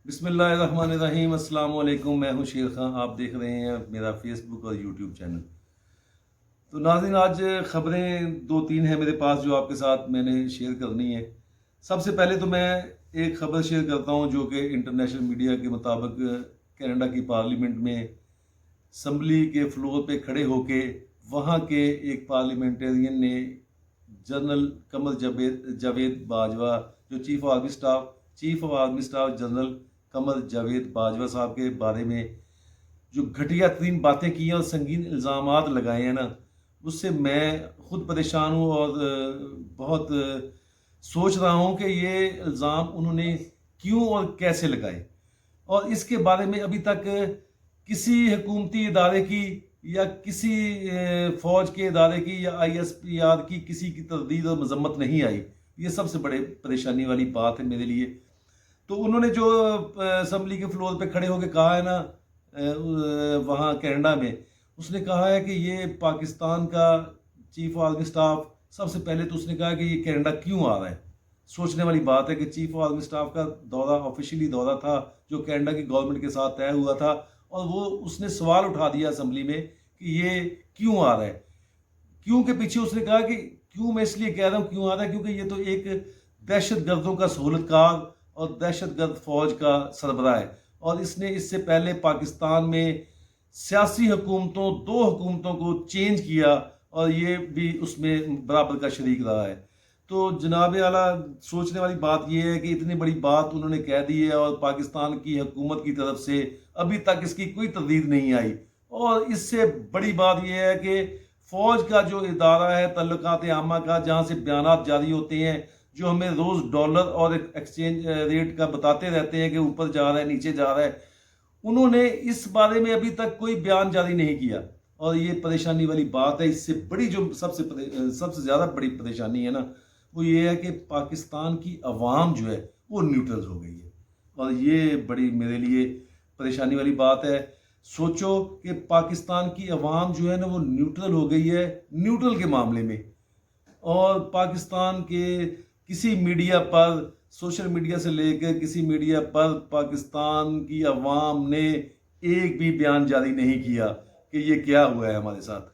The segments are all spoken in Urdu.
بسم اللہ الرحمن الرحیم۔ السلام علیکم، میں ہوں شیر خان، آپ دیکھ رہے ہیں میرا فیس بک اور یوٹیوب چینل۔ تو ناظرین، آج خبریں دو تین ہیں میرے پاس جو آپ کے ساتھ میں نے شیئر کرنی ہے۔ سب سے پہلے تو میں ایک خبر شیئر کرتا ہوں جو کہ انٹرنیشنل میڈیا کے مطابق کینیڈا کی پارلیمنٹ میں اسمبلی کے فلور پہ کھڑے ہو کے وہاں کے ایک پارلیمنٹرین نے جنرل قمر جاوید باجوہ جو chief of army staff general Qamar Javed Bajwa صاحب کے بارے میں جو گھٹیا ترین باتیں کی ہیں اور سنگین الزامات لگائے ہیں نا، اس سے میں خود پریشان ہوں اور بہت سوچ رہا ہوں کہ یہ الزام انہوں نے کیوں اور کیسے لگائے، اور اس کے بارے میں ابھی تک کسی حکومتی ادارے کی یا کسی فوج کے ادارے کی یا آئی ایس پی آر کی کسی کی تردید اور مذمت نہیں آئی۔ یہ سب سے بڑے پریشانی والی بات ہے میرے لیے۔ تو انہوں نے جو اسمبلی کے فلور پہ کھڑے ہو کے کہا ہے نا وہاں کینیڈا میں، اس نے کہا ہے کہ یہ پاکستان کا چیف آرمی سٹاف، سب سے پہلے تو اس نے کہا کہ یہ کینیڈا کیوں آ رہا ہے۔ سوچنے والی بات ہے کہ چیف آرمی سٹاف کا دورہ آفیشیلی دورہ تھا جو کینیڈا کی گورنمنٹ کے ساتھ طے ہوا تھا، اور وہ اس نے سوال اٹھا دیا اسمبلی میں کہ یہ کیوں آ رہا ہے۔ کیوں کے پیچھے اس نے کہا کہ کیوں، میں اس لیے کہہ رہا ہوں کیوں آ رہا ہے کیونکہ یہ تو ایک دہشت گردوں کا سہولت کار اور دہشت گرد فوج کا سربراہ ہے، اور اس نے اس سے پہلے پاکستان میں سیاسی حکومتوں، دو حکومتوں کو چینج کیا اور یہ بھی اس میں برابر کا شریک رہا ہے۔ تو جناب اعلیٰ، سوچنے والی بات یہ ہے کہ اتنی بڑی بات انہوں نے کہہ دی ہے اور پاکستان کی حکومت کی طرف سے ابھی تک اس کی کوئی تردید نہیں آئی، اور اس سے بڑی بات یہ ہے کہ فوج کا جو ادارہ ہے تعلقات عامہ کا، جہاں سے بیانات جاری ہوتے ہیں جو ہمیں روز ڈالر اور ایکسچینج ریٹ کا بتاتے رہتے ہیں کہ اوپر جا رہا ہے نیچے جا رہا ہے، انہوں نے اس بارے میں ابھی تک کوئی بیان جاری نہیں کیا، اور یہ پریشانی والی بات ہے۔ اس سے بڑی جو سب سے زیادہ بڑی پریشانی ہے نا، وہ یہ ہے کہ پاکستان کی عوام جو ہے وہ نیوٹرل ہو گئی ہے، اور یہ بڑی میرے لیے پریشانی والی بات ہے۔ سوچو کہ پاکستان کی عوام جو ہے نا وہ نیوٹرل ہو گئی ہے نیوٹرل کے معاملے میں، اور پاکستان کے کسی میڈیا پر، سوشل میڈیا سے لے کر کسی میڈیا پر، پاکستان کی عوام نے ایک بھی بیان جاری نہیں کیا کہ یہ کیا ہوا ہے ہمارے ساتھ۔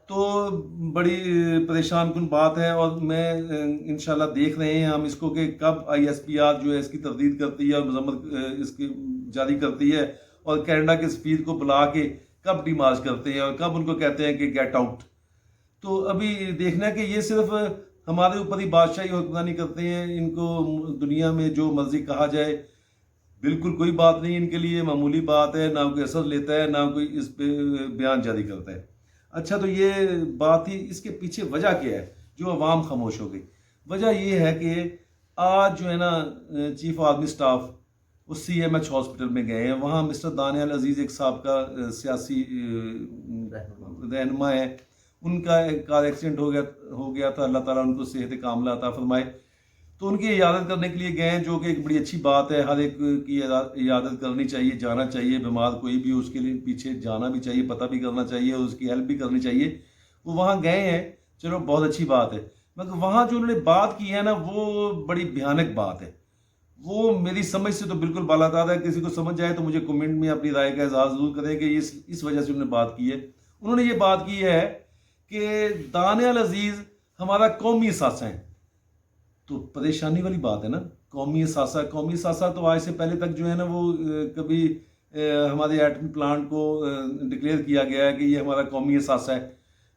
تو بڑی پریشان کن بات ہے، اور میں انشاءاللہ دیکھ رہے ہیں ہم اس کو کہ کب آئی ایس پی آر جو ہے اس کی تردید کرتی ہے اور مذمت اس کی جاری کرتی ہے، اور کینیڈا کے سفیر کو بلا کے کب ڈیمارچ کرتے ہیں اور کب ان کو کہتے ہیں کہ گیٹ آؤٹ۔ تو ابھی دیکھنا ہے کہ یہ صرف ہمارے اوپر ہی بادشاہی حکمرانی کرتے ہیں، ان کو دنیا میں جو مرضی کہا جائے بالکل کوئی بات نہیں، ان کے لیے معمولی بات ہے، نہ کوئی اثر لیتا ہے نہ کوئی اس پہ بیان جاری کرتا ہے۔ اچھا، تو یہ بات ہی، اس کے پیچھے وجہ کیا ہے جو عوام خاموش ہو گئی؟ وجہ یہ ہے کہ آج جو ہے نا چیف آرمی سٹاف وہ سی ایم ایچ ہاسپٹل میں گئے ہیں، وہاں مسٹر دانیال عزیز ایک صاحب کا سیاسی رہنما ہے، ان کا ایک کار ایکسیڈنٹ ہو گیا تھا، اللہ تعالیٰ ان کو صحت کاملہ عطا فرمائے۔ تو ان کی عیادت کرنے کے لیے گئے ہیں، جو کہ ایک بڑی اچھی بات ہے، ہر ایک کی عیادت کرنی چاہیے، جانا چاہیے، بیمار کوئی بھی اس کے لیے پیچھے جانا بھی چاہیے، پتہ بھی کرنا چاہیے اور اس کی ہیلپ بھی کرنی چاہیے۔ وہ وہاں گئے ہیں، چلو بہت اچھی بات ہے، مگر وہاں جو انہوں نے بات کی ہے نا وہ بڑی بھیانک بات ہے، وہ میری سمجھ سے تو بالکل بالاتر ہے۔ کسی کو سمجھ جائے تو مجھے کمنٹ میں اپنی رائے کا اظہار ضرور کریں کہ اس وجہ سے انہوں نے بات کی ہے۔ انہوں نے یہ بات کی ہے کہ دانیال عزیز ہمارا قومی اثاثہ ہیں۔ تو پریشانی والی بات ہے نا، قومی اثاثہ تو آج سے پہلے تک جو ہے نا وہ کبھی ہمارے ایٹمی پلانٹ کو ڈکلیئر کیا گیا ہے کہ یہ ہمارا قومی اثاثہ ہے،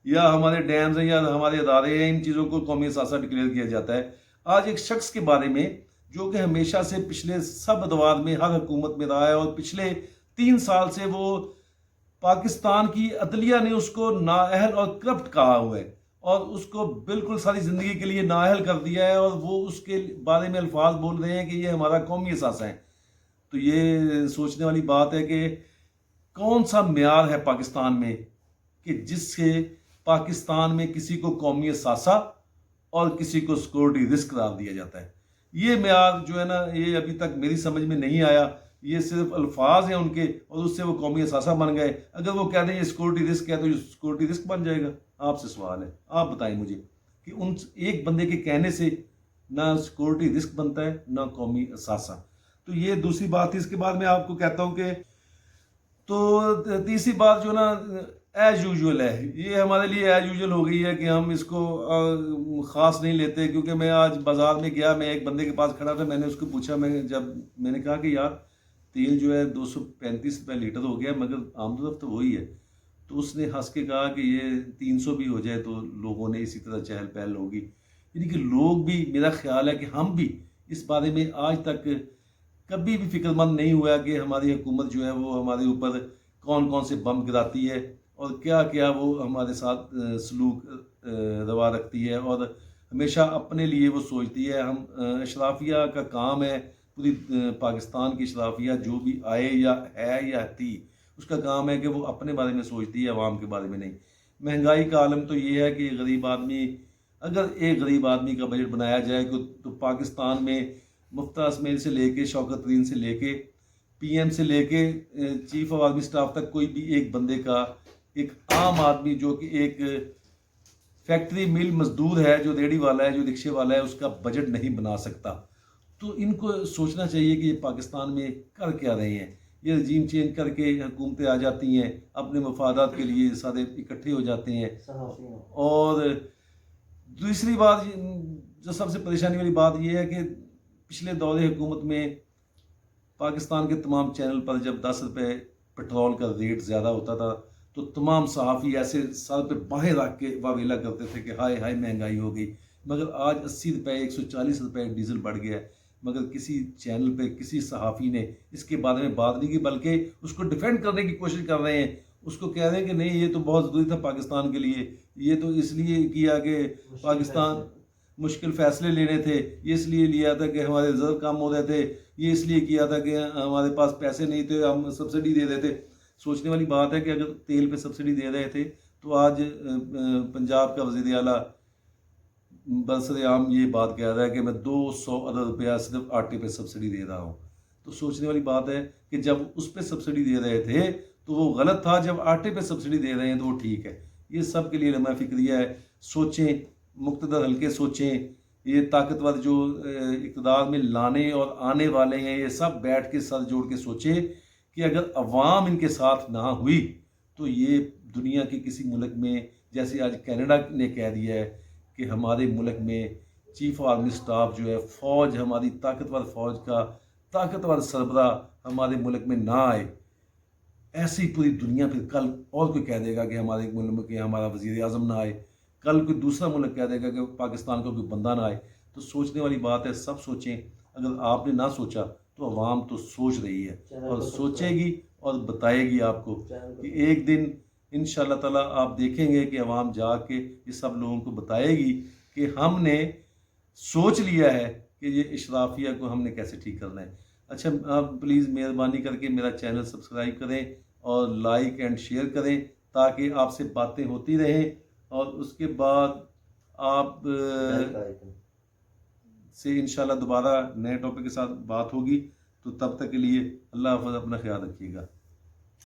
یا ہمارے ڈیمز ہیں یا ہمارے ادارے ہیں، ان چیزوں کو قومی اثاثہ ڈکلیئر کیا جاتا ہے۔ آج ایک شخص کے بارے میں جو کہ ہمیشہ سے پچھلے سب ادوار میں ہر حکومت میں رہا ہے، اور پچھلے 3 سال سے وہ پاکستان کی عدلیہ نے اس کو نااہل اور کرپٹ کہا ہوا ہے، اور اس کو بالکل ساری زندگی کے لیے نااہل کر دیا ہے، اور وہ اس کے بارے میں الفاظ بول رہے ہیں کہ یہ ہمارا قومی اثاثہ ہے۔ تو یہ سوچنے والی بات ہے کہ کون سا معیار ہے پاکستان میں کہ جس سے پاکستان میں کسی کو قومی اثاثہ اور کسی کو سیکورٹی رسک قرار دیا جاتا ہے۔ یہ معیار جو ہے نا یہ ابھی تک میری سمجھ میں نہیں آیا، یہ صرف الفاظ ہیں ان کے، اور اس سے وہ قومی اثاثہ بن گئے۔ اگر وہ کہہ دیں یہ سیکورٹی رسک ہے تو یہ سیکورٹی رسک بن جائے گا۔ آپ سے سوال ہے، آپ بتائیں مجھے کہ ان ایک بندے کے کہنے سے نہ سیکورٹی رسک بنتا ہے نہ قومی اثاثہ۔ تو یہ دوسری بات تھی. اس کے بعد میں آپ کو کہتا ہوں کہ تو تیسری بات جو نا ایز یوزول ہے, یہ ہمارے لیے ایز یوزول ہو گئی ہے کہ ہم اس کو خاص نہیں لیتے. کیونکہ میں آج بازار میں گیا, میں ایک بندے کے پاس کھڑا تھا, میں نے اس کو پوچھا, جب میں نے کہا کہ یار تیل جو ہے 235 روپے لیٹر ہو گیا مگر آمد تو وہی ہے. تو اس نے ہنس کے کہا کہ یہ 300 بھی ہو جائے تو لوگوں نے اسی طرح چہل پہل ہوگی. یعنی کہ لوگ بھی, میرا خیال ہے کہ ہم بھی اس بارے میں آج تک کبھی بھی فکر مند نہیں ہوا کہ ہماری حکومت جو ہے وہ ہمارے اوپر کون کون سے بم گراتی ہے اور کیا کیا وہ ہمارے ساتھ سلوک روا رکھتی ہے, اور ہمیشہ اپنے لیے وہ سوچتی ہے. ہم اشرافیہ کا کام ہے, پوری پاکستان کی اشرافیہ جو بھی آئے یا ہے یا تھی, اس کا کام ہے کہ وہ اپنے بارے میں سوچتی ہے, عوام کے بارے میں نہیں. مہنگائی کا عالم تو یہ ہے کہ غریب آدمی, اگر ایک غریب آدمی کا بجٹ بنایا جائے تو پاکستان میں مفتہ اسمیل سے لے کے شوکت ترین سے لے کے پی ایم سے لے کے چیف آف آرمی اسٹاف تک کوئی بھی ایک بندے کا, ایک عام آدمی جو کہ ایک فیکٹری مل مزدور ہے, جو ریڑھی والا ہے, جو رکشے والا ہے, اس کا بجٹ نہیں بنا سکتا. تو ان کو سوچنا چاہیے کہ یہ پاکستان میں کر کیا رہے ہیں. یہ رجیم چینج کر کے حکومتیں آ جاتی ہیں, اپنے مفادات کے لیے سارے اکٹھے ہو جاتے ہیں. اور دوسری بات جو سب سے پریشانی والی بات یہ ہے کہ پچھلے دور حکومت میں پاکستان کے تمام چینل پر جب 10 روپے پٹرول کا ریٹ زیادہ ہوتا تھا تو تمام صحافی ایسے سر پہ باہیں رکھ کے واویلا کرتے تھے کہ ہائے ہائے مہنگائی ہو گئی. مگر آج 80 روپے 140 روپے ڈیزل بڑھ گیا ہے, مگر کسی چینل پہ کسی صحافی نے اس کے بارے میں بات نہیں کی, بلکہ اس کو ڈیفینڈ کرنے کی کوشش کر رہے ہیں. اس کو کہہ رہے ہیں کہ نہیں یہ تو بہت ضروری تھا پاکستان کے لیے, یہ تو اس لیے کیا کہ پاکستان مشکل فیصلے لینے تھے, یہ اس لیے لیا تھا کہ ہمارے ریزرو کم ہو رہے تھے, یہ اس لیے کیا تھا کہ ہمارے پاس پیسے نہیں تھے, ہم سبسڈی دے رہے تھے. سوچنے والی بات ہے کہ اگر تیل پہ سبسڈی دے رہے تھے تو آج پنجاب کا وزیر اعلیٰ برسر عام یہ بات کہہ رہا ہے کہ میں 200 ارب روپیہ صرف آٹے پہ سبسڈی دے رہا ہوں. تو سوچنے والی بات ہے کہ جب اس پہ سبسڈی دے رہے تھے تو وہ غلط تھا, جب آٹے پہ سبسڈی دے رہے ہیں تو وہ ٹھیک ہے. یہ سب کے لیے لمحہ فکریہ ہے. سوچیں, مقتدر ہلکے سوچیں, یہ طاقتور جو اقتدار میں لانے اور آنے والے ہیں یہ سب بیٹھ کے سر جوڑ کے سوچیں کہ اگر عوام ان کے ساتھ نہ ہوئی تو یہ دنیا کے کسی ملک میں, جیسے آج کینیڈا نے کہہ دیا ہے کہ ہمارے ملک میں چیف آرمی سٹاف جو ہے, فوج, ہماری طاقتور فوج کا طاقتور سربراہ ہمارے ملک میں نہ آئے, ایسی پوری دنیا پھر کل اور کوئی کہہ دے گا کہ ہمارے ملک میں ہمارا وزیر اعظم نہ آئے, کل کوئی دوسرا ملک کہہ دے گا کہ پاکستان کا کوئی بندہ نہ آئے. تو سوچنے والی بات ہے, سب سوچیں. اگر آپ نے نہ سوچا تو عوام تو سوچ رہی ہے اور سوچے گی اور بتائے گی آپ کو کہ ایک دن انشاءاللہ تعالیٰ آپ دیکھیں گے کہ عوام جا کے یہ سب لوگوں کو بتائے گی کہ ہم نے سوچ لیا ہے کہ یہ اشرافیہ کو ہم نے کیسے ٹھیک کرنا ہے. اچھا, آپ پلیز مہربانی کر کے میرا چینل سبسکرائب کریں اور لائک اینڈ شیئر کریں تاکہ آپ سے باتیں ہوتی رہیں, اور اس کے بعد آپ سے انشاءاللہ دوبارہ نئے ٹاپک کے ساتھ بات ہوگی. تو تب تک کے لیے اللہ حافظ, اپنا خیال رکھیے گا.